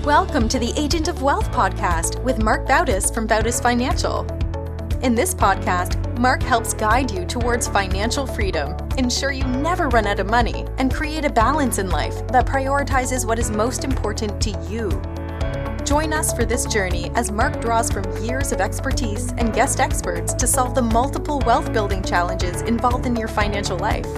Welcome to the Agent of Wealth podcast with Marc Bautis from Bautis Financial. In this podcast, Marc helps guide you towards financial freedom, ensure you never run out of money, and create a balance in life that prioritizes what is most important to you. Join us for this journey as Marc draws from years of expertise and guest experts to solve the multiple wealth building challenges involved in your financial life.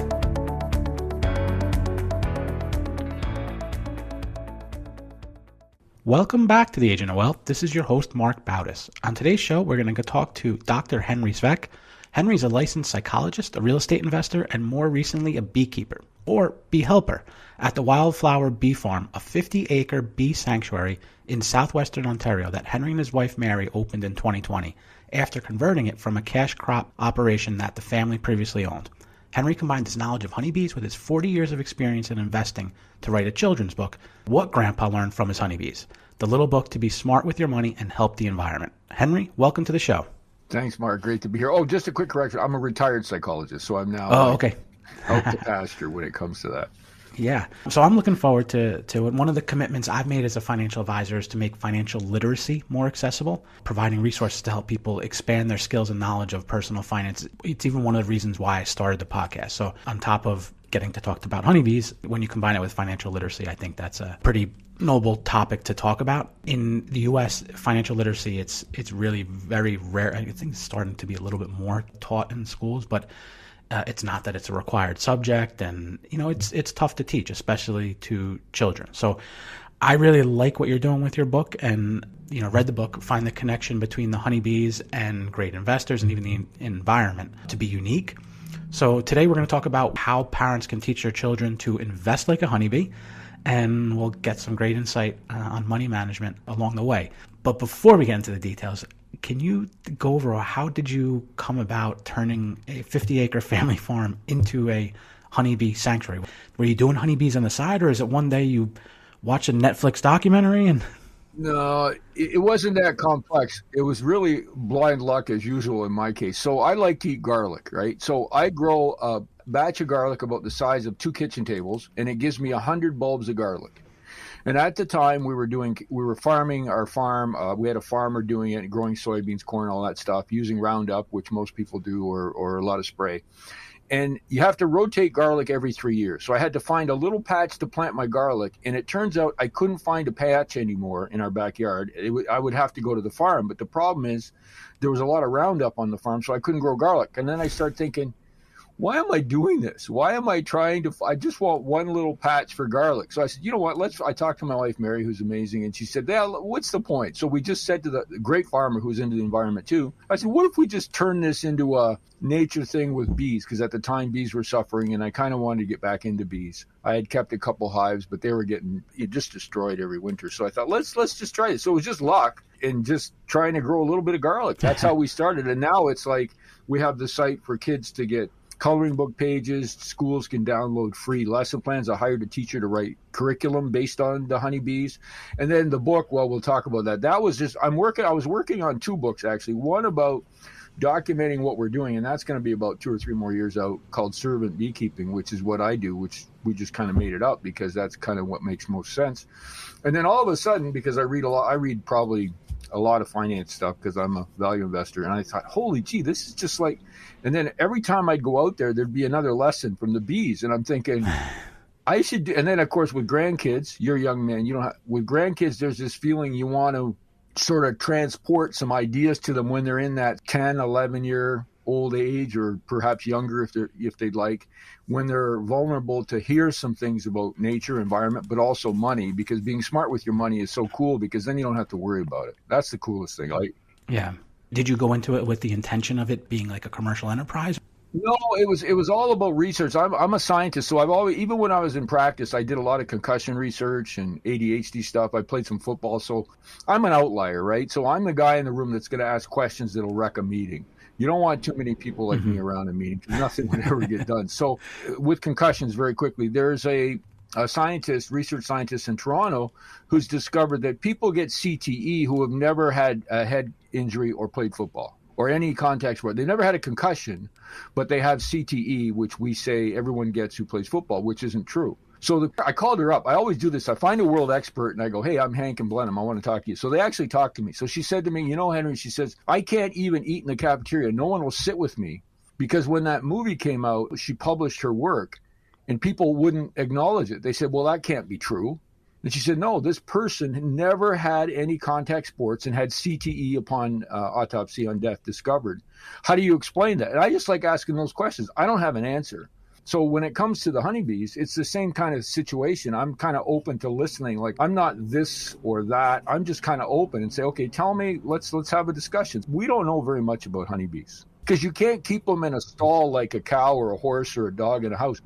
Welcome back to the Agent of Wealth. This is your host, Marc Bautis. On today's show, we're going to talk to Dr. Henry Svec. Henry's a licensed psychologist, a real estate investor, and more recently, a beekeeper, or bee helper, at the Wildflower Bee Farm, a 50-acre bee sanctuary in Southwestern Ontario that Henry and his wife, Mary, opened in 2020 after converting it from a cash crop operation that the family previously owned. Henry combined his knowledge of honeybees with his 40 years of experience in investing to write a children's book, What Grandpa Learned from His Honeybees, the little book to be smart with your money and help the environment. Henry, welcome to the show. Thanks, Mark. Great to be here. Oh, just a quick correction. I'm a retired psychologist, so I'm now out to pasture when it comes to that. Yeah. So I'm looking forward to it. One of the commitments I've made as a financial advisor is to make financial literacy more accessible, providing resources to help people expand their skills and knowledge of personal finance. It's even one of the reasons why I started the podcast. So on top of getting to talk about honeybees, when you combine it with financial literacy, I think that's a pretty noble topic to talk about. In the U.S., financial literacy, it's really very rare. I think it's starting to be a little bit more taught in schools, but it's not that it's a required subject, and it's tough to teach, especially to children. So I really like what you're doing with your book, and read the book, find the connection between the honeybees and great investors and even the environment to be unique. So today we're going to talk about how parents can teach their children to invest like a honeybee, and we'll get some great insight on money management along the way. But before we get into the details, can you go over how did you come about turning a 50-acre family farm into a honeybee sanctuary? Were you doing honeybees on the side, or is it one day you watch a Netflix documentary and... No, it wasn't that complex. It was really blind luck as usual in my case. So I like to eat garlic, right? So I grow a batch of garlic about the size of 2 kitchen tables, and it gives me 100 bulbs of garlic. And at the time we were farming our farm. We had a farmer doing it, growing soybeans, corn, all that stuff, using Roundup, which most people do, or a lot of spray. And you have to rotate garlic every 3 years. So I had to find a little patch to plant my garlic. And it turns out I couldn't find a patch anymore in our backyard. I would have to go to the farm. But the problem is there was a lot of Roundup on the farm, so I couldn't grow garlic. And then I started thinking, why am I doing this? Why am I I just want one little patch for garlic. So I said, you know what, I talked to my wife, Mary, who's amazing. And she said, yeah, what's the point? So we just said to the great farmer who's into the environment too, I said, what if we just turn this into a nature thing with bees? Because at the time bees were suffering and I kind of wanted to get back into bees. I had kept a couple hives, but they were getting just destroyed every winter. So I thought, let's just try it. So it was just luck and just trying to grow a little bit of garlic. That's how we started. And now it's like we have the site for kids to get coloring book pages. Schools can download free lesson plans. I hired a teacher to write curriculum based on the honeybees. And then the book, well, we'll talk about that. That was just, I was working on 2 books actually. One about documenting what we're doing, and that's going to be about 2 or 3 more years out, called Servant Beekeeping, which is what I do, which we just kind of made it up because that's kind of what makes most sense. And then all of a sudden, because I read probably a lot of finance stuff because I'm a value investor, and I thought, holy gee, this is just like, and then every time I'd go out there, there'd be another lesson from the bees, and I'm thinking, I should do, and then of course with grandkids, you're a young man, with grandkids, there's this feeling you want to sort of transport some ideas to them when they're in that 10, 11-year old age, or perhaps younger if they'd like, when they're vulnerable to hear some things about nature, environment, but also money, because being smart with your money is so cool because then you don't have to worry about it. That's the coolest thing. Yeah. Did you go into it with the intention of it being like a commercial enterprise? No, it was all about research. I'm a scientist, so I've always, even when I was in practice, I did a lot of concussion research and ADHD stuff. I played some football, so I'm an outlier, right? So I'm the guy in the room that's going to ask questions that'll wreck a meeting. You don't want too many people like me around a meeting because nothing would ever get done. So with concussions, very quickly, there's a research scientist in Toronto who's discovered that people get CTE who have never had a head injury or played football or any contact sport. They never had a concussion, but they have CTE, which we say everyone gets who plays football, which isn't true. So I called her up. I always do this. I find a world expert and I go, hey, I'm Hank and Blenheim. I want to talk to you. So they actually talked to me. So she said to me, Henry, she says, I can't even eat in the cafeteria. No one will sit with me, because when that movie came out, she published her work and people wouldn't acknowledge it. They said, well, that can't be true. And she said, no, this person never had any contact sports and had CTE upon autopsy on death discovered. How do you explain that? And I just like asking those questions. I don't have an answer. So when it comes to the honeybees, it's the same kind of situation. I'm kind of open to listening. Like, I'm not this or that. I'm just kind of open and say, okay, tell me, let's have a discussion. We don't know very much about honeybees because you can't keep them in a stall like a cow or a horse or a dog in a house.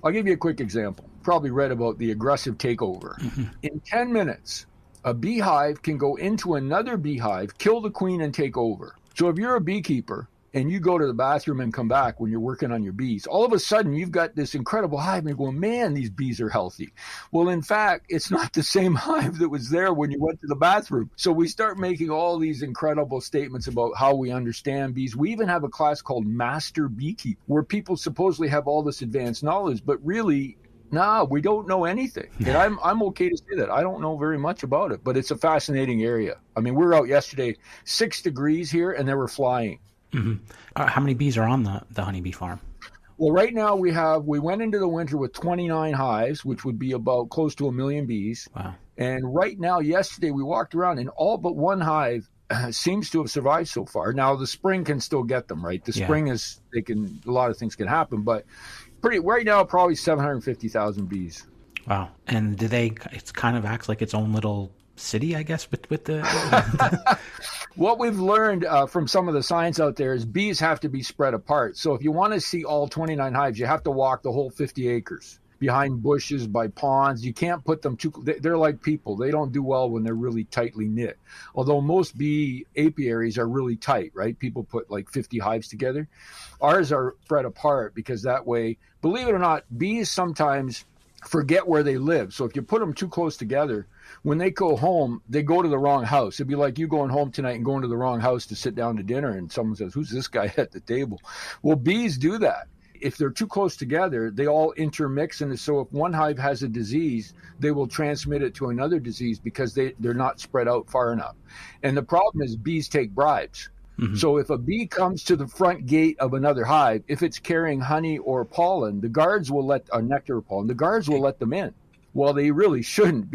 I'll give you a quick example. Probably read about the aggressive takeover. Mm-hmm. In 10 minutes, a beehive can go into another beehive, kill the queen, and take over. So if you're a beekeeper and you go to the bathroom and come back when you're working on your bees, all of a sudden you've got this incredible hive and you're going, man, these bees are healthy. Well, in fact, it's not the same hive that was there when you went to the bathroom. So we start making all these incredible statements about how we understand bees. We even have a class called Master Beekeeper, where people supposedly have all this advanced knowledge, but really, no, we don't know anything. And I'm okay to say that. I don't know very much about it, but it's a fascinating area. I mean, we were out yesterday, 6 degrees here, and they were flying. Mm-hmm. How many bees are on the honeybee farm? Well, right now we went into the winter with 29 hives, which would be about close to 1 million bees. Wow. And right now, yesterday, we walked around and all but one hive seems to have survived so far. Now, the spring can still get them, right? The spring is, a lot of things can happen, but right now, probably 750,000 bees. Wow. And it kind of acts like its own little city, I guess, with the... What we've learned from some of the science out there is bees have to be spread apart. So if you want to see all 29 hives, you have to walk the whole 50 acres behind bushes, by ponds. You can't put them they're like people. They don't do well when they're really tightly knit. Although most bee apiaries are really tight, right? People put like 50 hives together. Ours are spread apart because that way, believe it or not, bees sometimes forget where they live. So if you put them too close together, when they go home, they go to the wrong house. It'd be like you going home tonight and going to the wrong house to sit down to dinner, and someone says, who's this guy at the table? Well, bees do that. If they're too close together, they all intermix. And so if one hive has a disease, they will transmit it to another disease because they're not spread out far enough. And the problem is bees take bribes. Mm-hmm. So if a bee comes to the front gate of another hive, if it's carrying honey or pollen, the guards will nectar or pollen, the guards will let them in. Well, they really shouldn't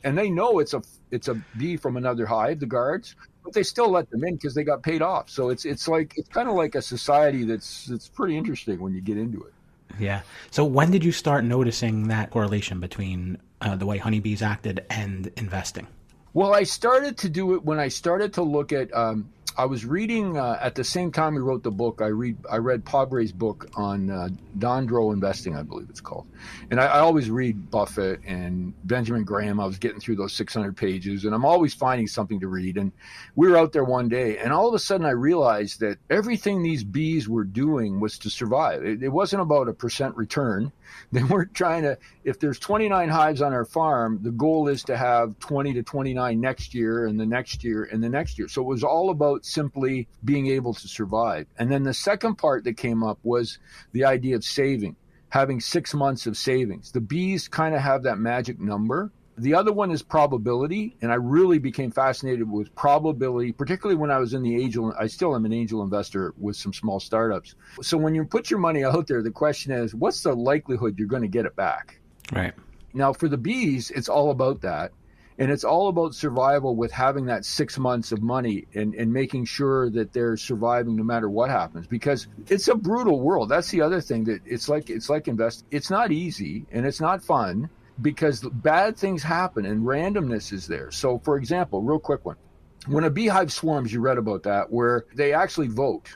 and they know it's a bee from another hive, the guards, but they still let them in because they got paid off. So it's kind of like a society that's pretty interesting when you get into it. Yeah. So when did you start noticing that correlation between the way honeybees acted and investing? Well, I started to do it when I started to look at I was reading at the same time we wrote the book. I read Pabre's book on Dondro investing, I believe it's called. And I always read Buffett and Benjamin Graham. I was getting through those 600 pages, and I'm always finding something to read. And we were out there one day, and all of a sudden I realized that everything these bees were doing was to survive. It wasn't about a % return. They weren't trying to, if there's 29 hives on our farm, the goal is to have 20 to 29 next year and the next year and the next year. So it was all about simply being able to survive. And then the second part that came up was the idea of saving, having 6 months of savings. The bees kind of have that magic number. The other one is probability, and I really became fascinated with probability, particularly when I was in the I still am an angel investor with some small startups. So when you put your money out there, the question is, what's the likelihood you're going to get it back? Right. Now, for the bees, it's all about that. And it's all about survival with having that 6 months of money and making sure that they're surviving no matter what happens, because it's a brutal world. That's the other thing, that it's like investing. It's not easy and it's not fun, because bad things happen and randomness is there. So, for example, real quick one. When a beehive swarms, you read about that, where they actually vote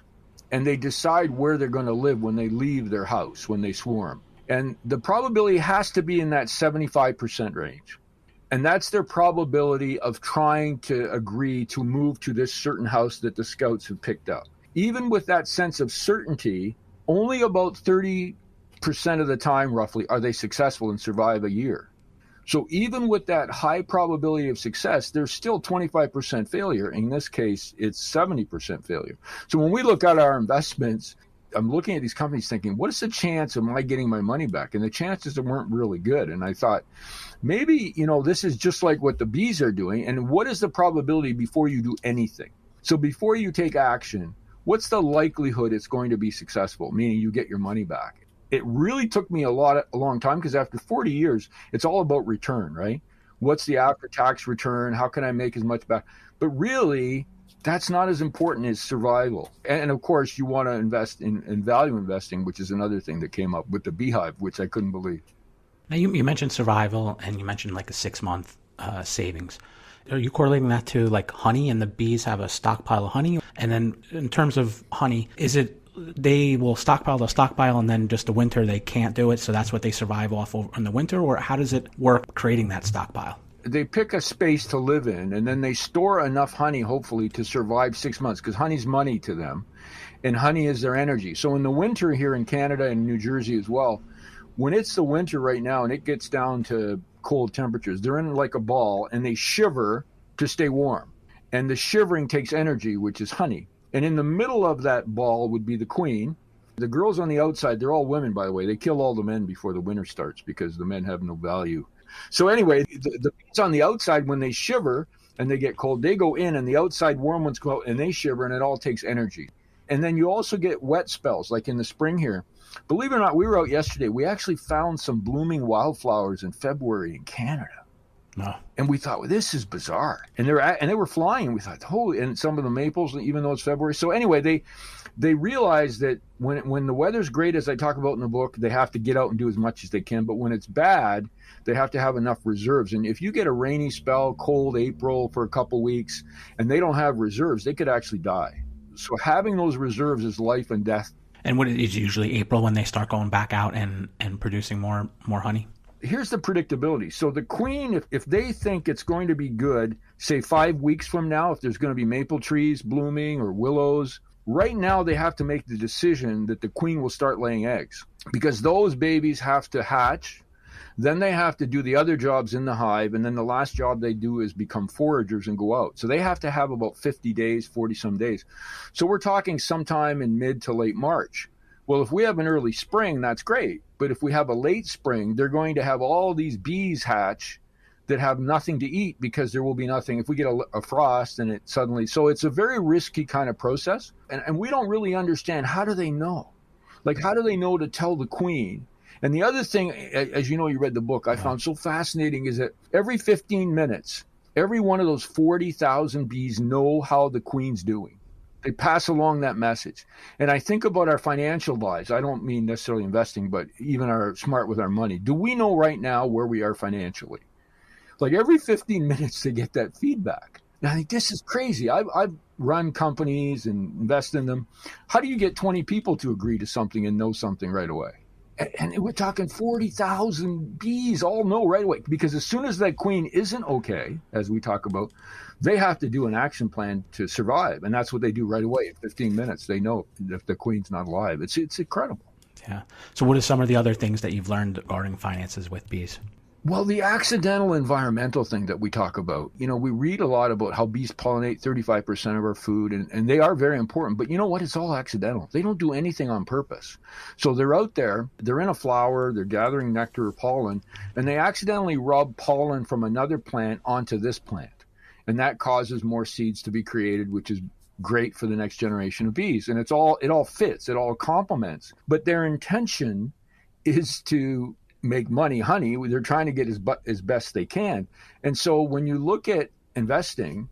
and they decide where they're going to live when they leave their house, when they swarm. And the probability has to be in that 75% range. And that's their probability of trying to agree to move to this certain house that the scouts have picked up. Even with that sense of certainty, only about 30% of the time, roughly, are they successful and survive a year. So even with that high probability of success, there's still 25% failure. In this case, it's 70% failure. So when we look at our investments, I'm looking at these companies thinking, what is the chance of my getting my money back? And the chances weren't really good. And I thought, maybe, this is just like what the bees are doing. And what is the probability before you do anything? So before you take action, what's the likelihood it's going to be successful, meaning you get your money back? It really took me a long time, because after 40 years, it's all about return, right? What's the after-tax return? How can I make as much back? But really, that's not as important as survival. And of course, you want to invest in value investing, which is another thing that came up with the beehive, which I couldn't believe. Now, you mentioned survival, and you mentioned like a 6-month savings. Are you correlating that to like honey, and the bees have a stockpile of honey? And then in terms of honey, is it they will stockpile, and then just the winter they can't do it, so that's what they survive off in the winter? Or how does it work creating that stockpile? They pick a space to live in, and then they store enough honey, hopefully, to survive 6 months, because honey's money to them, and honey is their energy. So in the winter here in Canada and New Jersey as well, when it's the winter right now and it gets down to cold temperatures, they're in like a ball, and they shiver to stay warm. And the shivering takes energy, which is honey. And in the middle of that ball would be the queen. The girls on the outside, they're all women, by the way. They kill all the men before the winter starts, because the men have no value. So anyway, the bees on the outside, when they shiver and they get cold, they go in, and the outside warm ones go out and they shiver, and it all takes energy. And then you also get wet spells, like in the spring here. Believe it or not, we were out yesterday. We actually found some blooming wildflowers in February in Canada. No. And we thought, well, this is bizarre. And they were flying. And we thought, holy, and some of the maples, even though it's February. So anyway, they realized that when the weather's great, as I talk about in the book, they have to get out and do as much as they can. But when it's bad, they have to have enough reserves. And if you get a rainy spell, cold April for a couple weeks, and they don't have reserves, they could actually die. So having those reserves is life and death. And what is usually April when they start going back out and producing more honey? Here's the predictability. So the queen, if they think it's going to be good, say 5 weeks from now, if there's going to be maple trees blooming or willows, right now they have to make the decision that the queen will start laying eggs, because those babies have to hatch. Then they have to do the other jobs in the hive, and then the last job they do is become foragers and go out. So they have to have about 50 days, 40-some days. So we're talking sometime in mid to late March. Well, if we have an early spring, that's great. But if we have a late spring, they're going to have all these bees hatch that have nothing to eat, because there will be nothing. If we get a frost and it suddenly... So it's a very risky kind of process. And we don't really understand, how do they know? Like, how do they know to tell the queen? And the other thing, as you know, you read the book, I found so fascinating, is that every 15 minutes, every one of those 40,000 bees know how the queen's doing. They pass along that message. And I think about our financial lives. I don't mean necessarily investing, but even our smart with our money. Do we know right now where we are financially? Like every 15 minutes they get that feedback. And I think this is crazy. I've run companies and invest in them. How do you get 20 people to agree to something and know something right away? And we're talking 40,000 bees all know right away, because as soon as that queen isn't okay, as we talk about, they have to do an action plan to survive. And that's what they do right away. In 15 minutes, they know if the queen's not alive. It's incredible. Yeah. So what are some of the other things that you've learned regarding finances with bees? Well, the accidental environmental thing that we talk about, we read a lot about how bees pollinate 35% of our food, and they are very important. But you know what? It's all accidental. They don't do anything on purpose. So they're out there, they're in a flower, they're gathering nectar or pollen, and they accidentally rub pollen from another plant onto this plant. And that causes more seeds to be created, which is great for the next generation of bees. And it all fits, it all complements. But their intention is to make money, honey. They're trying to get as best they can. And so when you look at investing,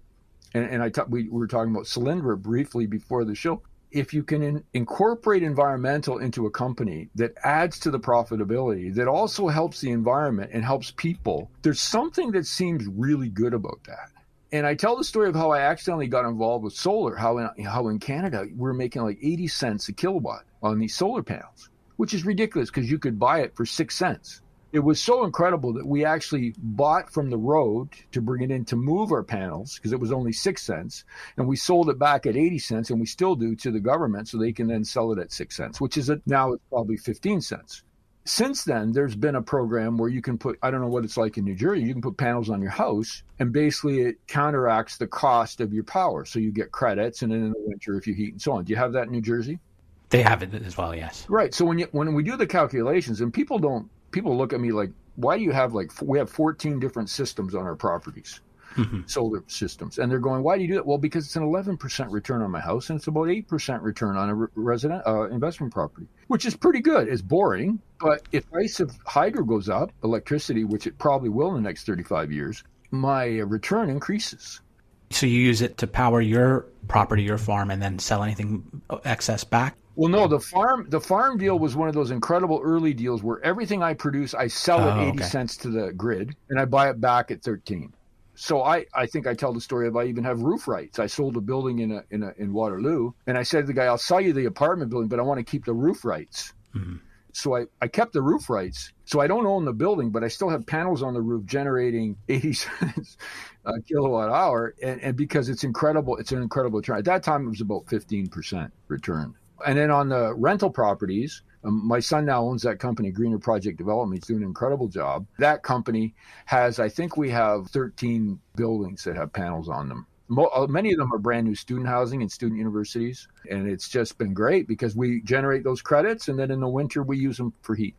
and we were talking about Solyndra briefly before the show, if you can incorporate environmental into a company that adds to the profitability, that also helps the environment and helps people, there's something that seems really good about that. And I tell the story of how I accidentally got involved with solar, how in Canada we're making like 80 cents a kilowatt on these solar panels, which is ridiculous because you could buy it for 6 cents. It was so incredible that we actually bought from the road to bring it in to move our panels, because it was only 6 cents, and we sold it back at 80 cents, and we still do, to the government, so they can then sell it at 6 cents, which is now it's probably 15 cents. Since then, there's been a program where you can put, I don't know what it's like in New Jersey, you can put panels on your house, and basically it counteracts the cost of your power. So you get credits, and then in the winter if you heat and so on. Do you have that in New Jersey? They have it as well, yes. Right. So when we do the calculations, and people look at me like, why do you have we have 14 different systems on our properties, solar systems, and they're going, why do you do that? Well, because it's an 11% return on my house, and it's about 8% return on a resident investment property, which is pretty good. It's boring, but if price of hydro goes up, electricity, which it probably will in the next 35 years, my return increases. So you use it to power your property, your farm, and then sell anything excess back? Well, no, the farm deal was one of those incredible early deals where everything I produce, I sell at 80 cents to the grid, and I buy it back at 13. So I think I tell the story of I even have roof rights. I sold a building in Waterloo, and I said to the guy, I'll sell you the apartment building, but I want to keep the roof rights. Mm-hmm. So I kept the roof rights. So I don't own the building, but I still have panels on the roof generating 80 cents a kilowatt hour. And because it's incredible, it's an incredible return. At that time, it was about 15% return. And then on the rental properties, my son now owns that company, Greener Project Development. He's doing an incredible job. That company has, I think we have 13 buildings that have panels on them. Many of them are brand new student housing and student universities. And it's just been great because we generate those credits. And then in the winter, we use them for heat.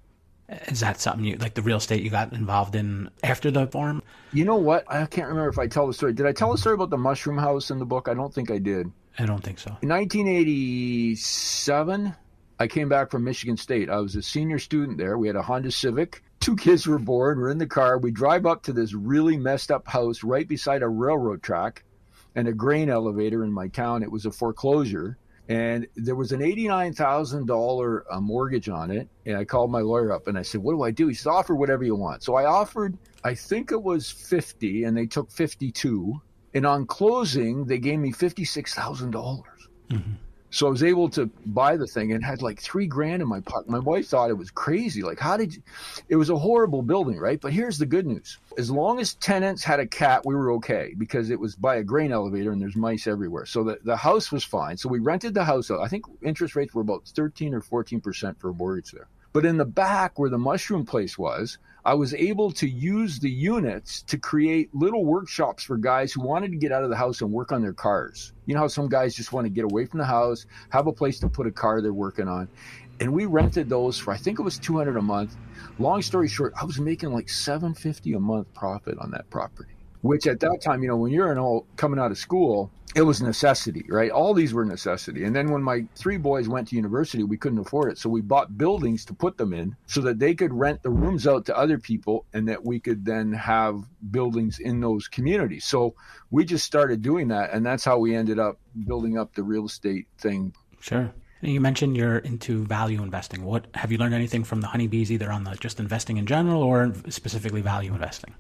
Is that something like the real estate you got involved in after the farm? You know what? I can't remember if I tell the story. Did I tell the story about the mushroom house in the book? I don't think I did. I don't think so. In 1987, I came back from Michigan State. I was a senior student there. We had a Honda Civic. 2 kids were born. We're in the car. We drive up to this really messed up house right beside a railroad track and a grain elevator in my town. It was a foreclosure. And there was an $89,000 mortgage on it. And I called my lawyer up and I said, what do I do? He said, offer whatever you want. So I offered, I think it was 50, and they took 52. And on closing, they gave me $56,000. Mm-hmm. So I was able to buy the thing and had like $3,000 in my pocket. My wife thought it was crazy. Like, it was a horrible building, right? But here's the good news. As long as tenants had a cat, we were okay because it was by a grain elevator and there's mice everywhere. So the house was fine. So we rented the house out. I think interest rates were about 13 or 14% for a mortgage there. But in the back where the mushroom place was, I was able to use the units to create little workshops for guys who wanted to get out of the house and work on their cars. You know how some guys just want to get away from the house, have a place to put a car they're working on. And we rented those for, I think it was $200 a month. Long story short, I was making like $750 a month profit on that property, which at that time, when you're coming out of school, it was necessity, right? All these were necessity. And then when my 3 boys went to university, we couldn't afford it. So we bought buildings to put them in so that they could rent the rooms out to other people and that we could then have buildings in those communities. So we just started doing that. And that's how we ended up building up the real estate thing. Sure. You mentioned you're into value investing. What have you learned anything from the honeybees, either on the just investing in general or specifically value investing?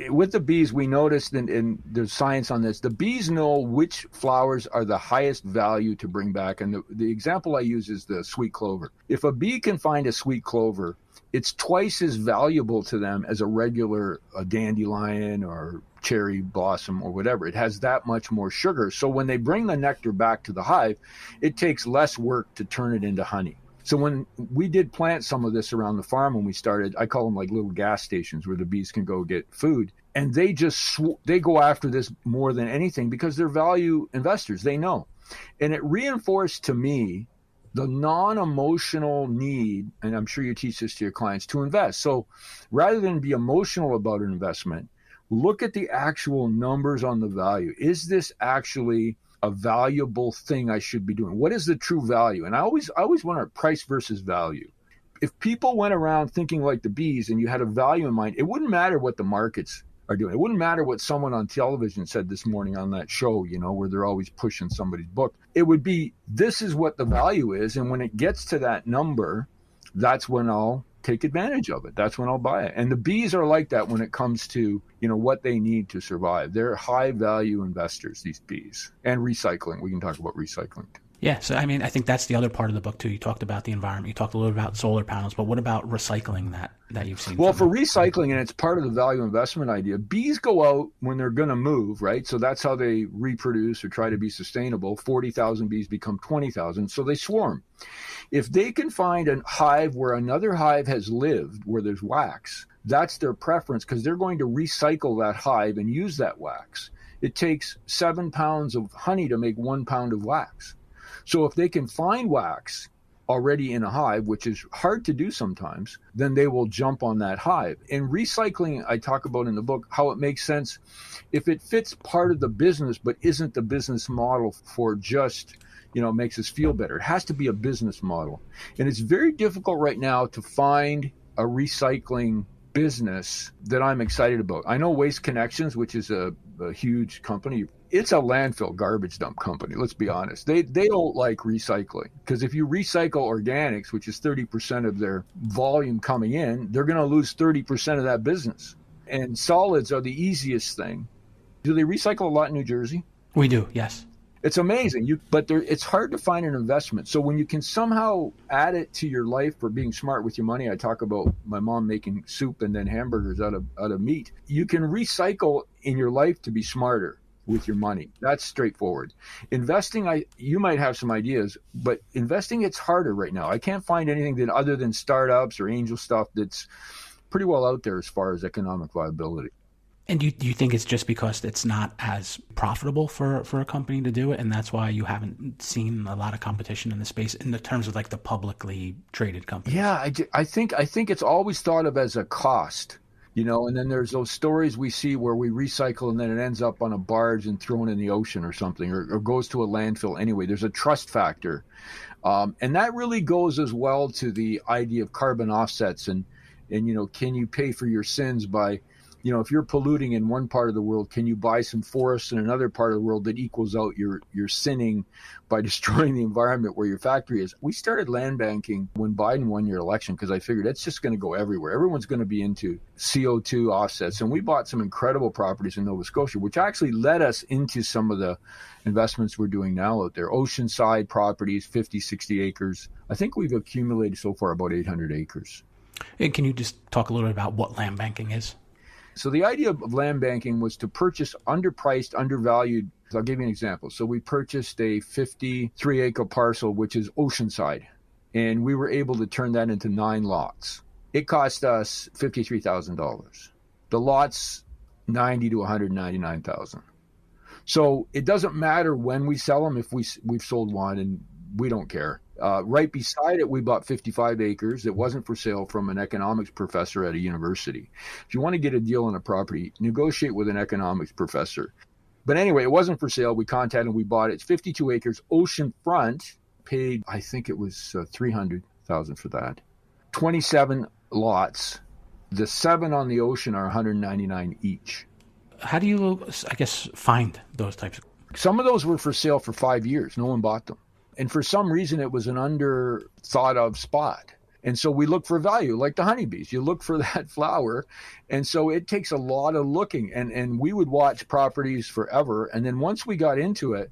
With the bees, we noticed, and there's science on this, the bees know which flowers are the highest value to bring back. And the example I use is the sweet clover. If a bee can find a sweet clover, it's twice as valuable to them as a regular dandelion or cherry blossom or whatever. It has that much more sugar. So when they bring the nectar back to the hive, it takes less work to turn it into honey. So when we did plant some of this around the farm when we started, I call them like little gas stations where the bees can go get food. And they just, they go after this more than anything because they're value investors. They know. And it reinforced to me the non-emotional need, and I'm sure you teach this to your clients, to invest. So rather than be emotional about an investment, look at the actual numbers on the value. Is this actually a valuable thing I should be doing? What is the true value? And I always wonder price versus value. If people went around thinking like the bees and you had a value in mind, it wouldn't matter what the markets are doing. It wouldn't matter what someone on television said this morning on that show, where they're always pushing somebody's book. It would be, this is what the value is. And when it gets to that number, that's when I'll take advantage of it. That's when I'll buy it. And the bees are like that when it comes to, what they need to survive. They're high value investors, these bees. And recycling. We can talk about recycling too. Yeah. So, I think that's the other part of the book too. You talked about the environment. You talked a little about solar panels, but what about recycling that you've seen? Well, for recycling, and it's part of the value investment idea, bees go out when they're going to move, right? So that's how they reproduce or try to be sustainable. 40,000 bees become 20,000. So they swarm. If they can find a hive where another hive has lived, where there's wax, that's their preference because they're going to recycle that hive and use that wax. It takes 7 pounds of honey to make 1 pound of wax. So if they can find wax already in a hive, which is hard to do sometimes, then they will jump on that hive. And recycling, I talk about in the book, how it makes sense if it fits part of the business, but isn't the business model for just, makes us feel better. It has to be a business model. And it's very difficult right now to find a recycling business that I'm excited about. I know Waste Connections, which is a huge company. It's a landfill garbage dump company. Let's be honest. They don't like recycling, because if you recycle organics, which is 30% of their volume coming in, they're going to lose 30% of that business. And solids are the easiest thing. Do they recycle a lot in New Jersey? We do, yes. It's amazing, but it's hard to find an investment. So when you can somehow add it to your life for being smart with your money, I talk about my mom making soup and then hamburgers out of meat. You can recycle in your life to be smarter with your money. That's straightforward. Investing, you might have some ideas, but investing, it's harder right now. I can't find anything other than startups or angel stuff that's pretty well out there as far as economic viability. And do you think it's just because it's not as profitable for a company to do it, and that's why you haven't seen a lot of competition in the space in the terms of like the publicly traded companies? Yeah, I think it's always thought of as a cost, and then there's those stories we see where we recycle and then it ends up on a barge and thrown in the ocean or something, or goes to a landfill anyway. There's a trust factor. And that really goes as well to the idea of carbon offsets and can you pay for your sins by, if you're polluting in one part of the world, can you buy some forests in another part of the world that equals out your sinning by destroying the environment where your factory is? We started land banking when Biden won your election because I figured it's just going to go everywhere. Everyone's going to be into CO2 offsets. And we bought some incredible properties in Nova Scotia, which actually led us into some of the investments we're doing now out there. Oceanside properties, 50, 60 acres. I think we've accumulated so far about 800 acres. And can you just talk a little bit about what land banking is? So the idea of land banking was to purchase underpriced, undervalued. I'll give you an example. So we purchased a 53-acre parcel, which is Oceanside, and we were able to turn that into 9 lots. It cost us $53,000. The lots, $90,000 to $199,000. So it doesn't matter when we sell them if we've sold one, and we don't care. Right beside it, we bought 55 acres. It wasn't for sale from an economics professor at a university. If you want to get a deal on a property, negotiate with an economics professor. But anyway, it wasn't for sale. We contacted and we bought it. It's 52 acres, oceanfront. Paid, I think it was $300,000 for that. 27 lots. The 7 on the ocean are $199 each. How do you, I guess, find those types of? Some of those were for sale for 5 years. No one bought them. And for some reason, it was an under thought of spot. And so we look for value, like the honeybees. You look for that flower. And so it takes a lot of looking. And we would watch properties forever. And then once we got into it,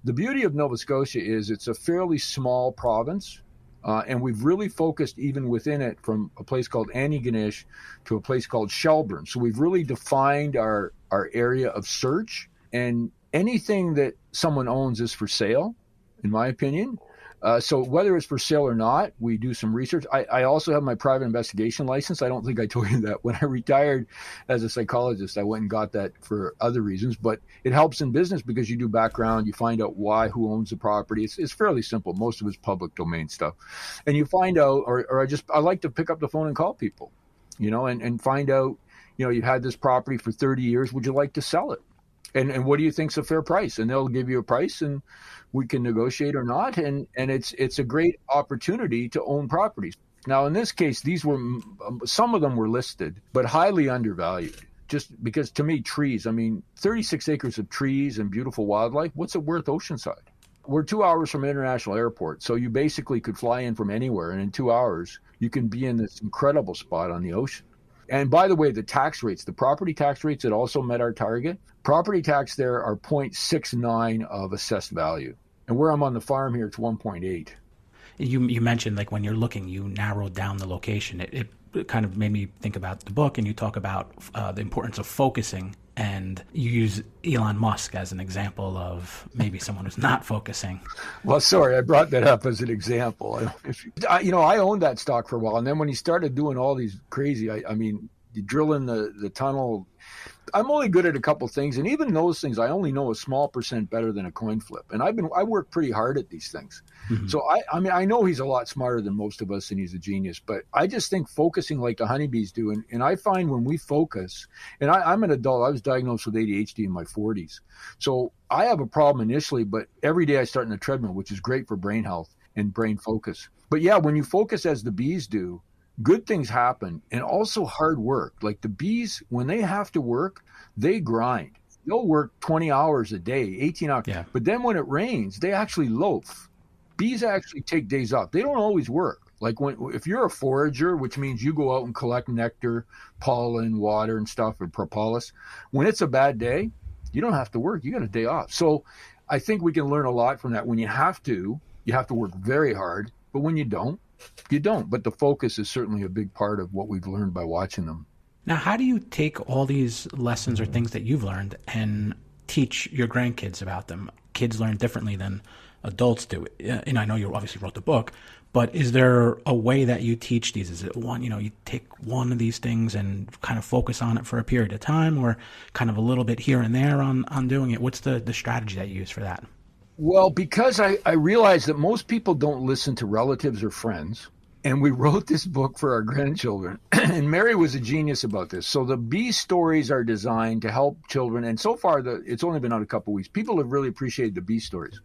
the beauty of Nova Scotia is it's a fairly small province. And we've really focused even within it from a place called Antigonish to a place called Shelburne. So we've really defined our area of search. And anything that someone owns is for sale, in my opinion. So whether it's for sale or not, we do some research. I also have my private investigation license. I don't think I told you that. When I retired as a psychologist, I went and got that for other reasons. But it helps in business because you do background. You find out who owns the property. It's fairly simple. Most of it's public domain stuff. And you find out, or I like to pick up the phone and call people, and find out, you've had this property for 30 years. Would you like to sell it? And what do you think's a fair price? And they'll give you a price, and we can negotiate or not. And it's a great opportunity to own properties. Now, in this case, some of them were listed, but highly undervalued. Just because, to me, trees, 36 acres of trees and beautiful wildlife, what's it worth oceanside? We're 2 hours from an international airport, so you basically could fly in from anywhere, and in 2 hours, you can be in this incredible spot on the ocean. And by the way, the tax rates, the property tax rates that also met our target, property tax there are 0.69 of assessed value. And where I'm on the farm here, it's 1.8. You mentioned, like, when you're looking, you narrowed down the location. It kind of made me think about the book, and you talk about the importance of focusing, and you use Elon Musk as an example of maybe someone who's not focusing. Well, sorry, I brought that up as an example. I owned that stock for a while, and then when he started doing all these crazy, drilling the tunnel I'm only good at a couple things, and even those things, I only know a small percent better than a coin flip. And I work pretty hard at these things. Mm-hmm. So I mean, I know he's a lot smarter than most of us, and he's a genius. But I just think focusing like the honeybees do, and I find when we focus, and I'm an adult. I was diagnosed with ADHD in my 40s, so I have a problem initially. But every day I start in the treadmill, which is great for brain health and brain focus. But yeah, when you focus as the bees do, good things happen, and also hard work. Like the bees, when they have to work, they grind. They'll work 20 hours a day, 18 hours. Yeah. But then when it rains, they actually loaf. Bees actually take days off. They don't always work. Like if you're a forager, which means you go out and collect nectar, pollen, water, and stuff, or propolis, when it's a bad day, you don't have to work. You got a day off. So I think we can learn a lot from that. When you have to work very hard. But when you don't, you don't. But the focus is certainly a big part of what we've learned by watching them. Now, how do you take all these lessons or things that you've learned and teach your grandkids about them? Kids learn differently than adults do. And I know you obviously wrote the book, but is there a way that you teach these? Is it one, you take one of these things and kind of focus on it for a period of time, or kind of a little bit here and there on doing it? What's the strategy that you use for that? Well, because I realized that most people don't listen to relatives or friends, and we wrote this book for our grandchildren, and Mary was a genius about this. So the bee stories are designed to help children, and so far it's only been out a couple of weeks. People have really appreciated the bee stories.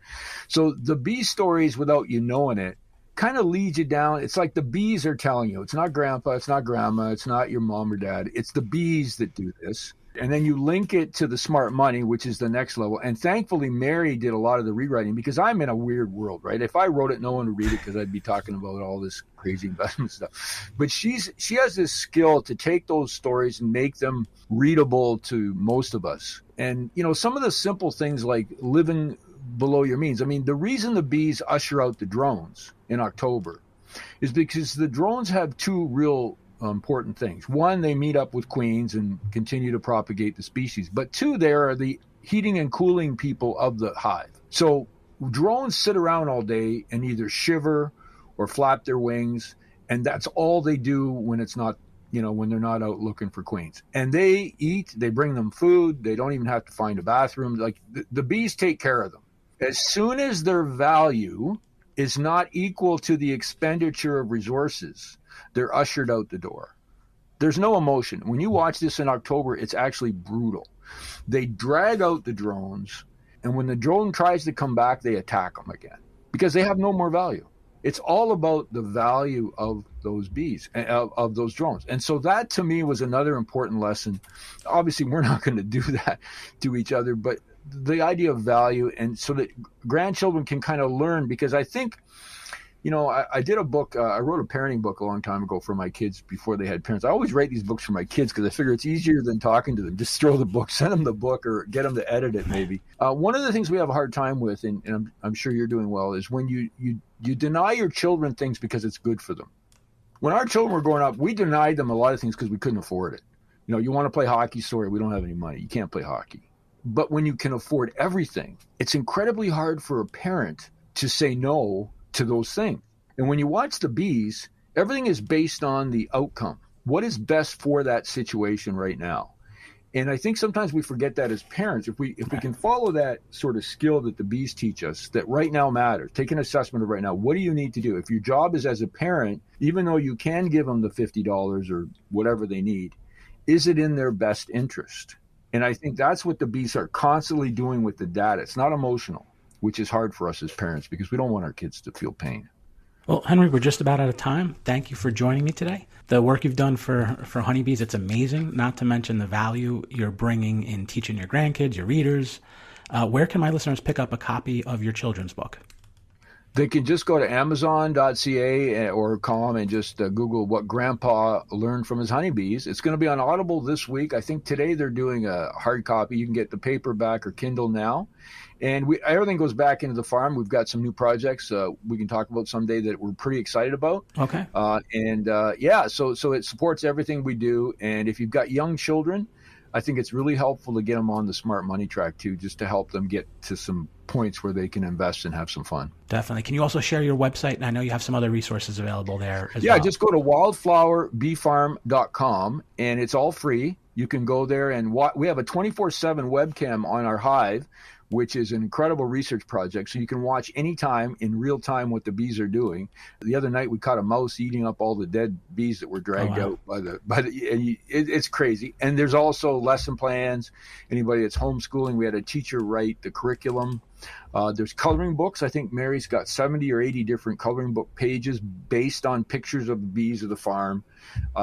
So the bee stories, without you knowing it, kind of leads you down. It's like the bees are telling you. It's not grandpa, it's not grandma, it's not your mom or dad. It's the bees that do this. And then you link it to the smart money, which is the next level. And thankfully, Mary did a lot of the rewriting, because I'm in a weird world, right? If I wrote it, no one would read it, because I'd be talking about all this crazy investment stuff. But she has this skill to take those stories and make them readable to most of us. And, some of the simple things like living below your means. I mean, the reason the bees usher out the drones in October is because the drones have two real important things. One, they meet up with queens and continue to propagate the species. But two, they are the heating and cooling people of the hive. So drones sit around all day and either shiver or flap their wings, and that's all they do when it's not, when they're not out looking for queens. And they eat, they bring them food, they don't even have to find a bathroom. Like the bees take care of them. As soon as their value is not equal to the expenditure of resources, they're ushered out the door. There's no emotion. When you watch this in October, it's actually brutal. They drag out the drones, and when the drone tries to come back, they attack them again, because they have no more value. It's all about the value of those bees, of those drones. And so that, to me, was another important lesson. Obviously, we're not going to do that to each other, but the idea of value, and so that grandchildren can kind of learn, because I think, I did a book, I wrote a parenting book a long time ago for my kids before they had parents. I always write these books for my kids because I figure it's easier than talking to them. Just throw the book, send them the book, or get them to edit it maybe. One of the things we have a hard time with, and I'm sure you're doing well, is when you deny your children things because it's good for them. When our children were growing up, we denied them a lot of things because we couldn't afford it. You want to play hockey? Sorry, we don't have any money. You can't play hockey. But when you can afford everything, it's incredibly hard for a parent to say no to those things. And when you watch the bees, everything is based on the outcome. What is best for that situation right now? And I think sometimes we forget that as parents. If we can follow that sort of skill that the bees teach us, that right now matters, take an assessment of right now. What do you need to do? If your job is as a parent, even though you can give them the $50 or whatever they need, is it in their best interest? And I think that's what the bees are constantly doing with the data. It's not emotional, which is hard for us as parents because we don't want our kids to feel pain. Well, Henry, we're just about out of time. Thank you for joining me today. The work you've done for Honeybees, it's amazing, not to mention the value you're bringing in teaching your grandkids, your readers. Where can my listeners pick up a copy of your children's book? They can just go to Amazon.ca or call them and just Google what Grandpa learned from his honeybees. It's going to be on Audible this week. I think today they're doing a hard copy. You can get the paperback or Kindle now. And everything goes back into the farm. We've got some new projects we can talk about someday that we're pretty excited about. Okay. So it supports everything we do. And if you've got young children, I think it's really helpful to get them on the smart money track too, just to help them get to some points where they can invest and have some fun. Definitely. Can you also share your website? And I know you have some other resources available there as well. Yeah, just go to wildflowerbeefarm.com and it's all free. You can go there and we have a 24/7 webcam on our hive, which is an incredible research project. So you can watch anytime in real time what the bees are doing. The other night we caught a mouse eating up all the dead bees that were dragged out it's crazy. And there's also lesson plans. Anybody that's homeschooling, we had a teacher write the curriculum. There's coloring books. I think Mary's got 70 or 80 different coloring book pages based on pictures of the bees of the farm.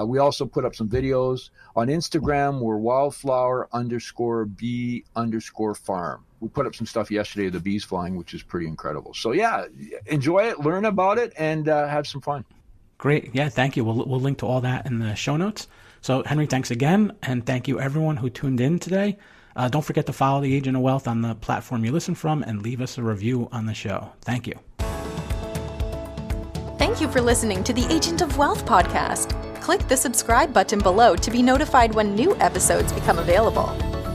We also put up some videos. On Instagram, we're wildflower_bee_farm. We put up some stuff yesterday of the bees flying, which is pretty incredible. So yeah, enjoy it, learn about it, and have some fun. Great. Yeah, thank you. We'll link to all that in the show notes. So Henry, thanks again. And thank you everyone who tuned in today. Don't forget to follow the Agent of Wealth on the platform you listen from and leave us a review on the show. Thank you. Thank you for listening to the Agent of Wealth podcast. Click the subscribe button below to be notified when new episodes become available.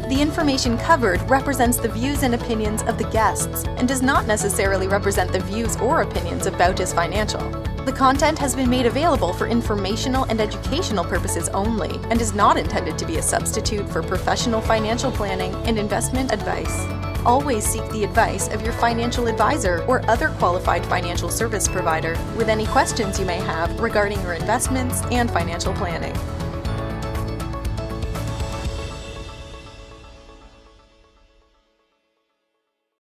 The information covered represents the views and opinions of the guests and does not necessarily represent the views or opinions of Bautis Financial. The content has been made available for informational and educational purposes only and is not intended to be a substitute for professional financial planning and investment advice. Always seek the advice of your financial advisor or other qualified financial service provider with any questions you may have regarding your investments and financial planning.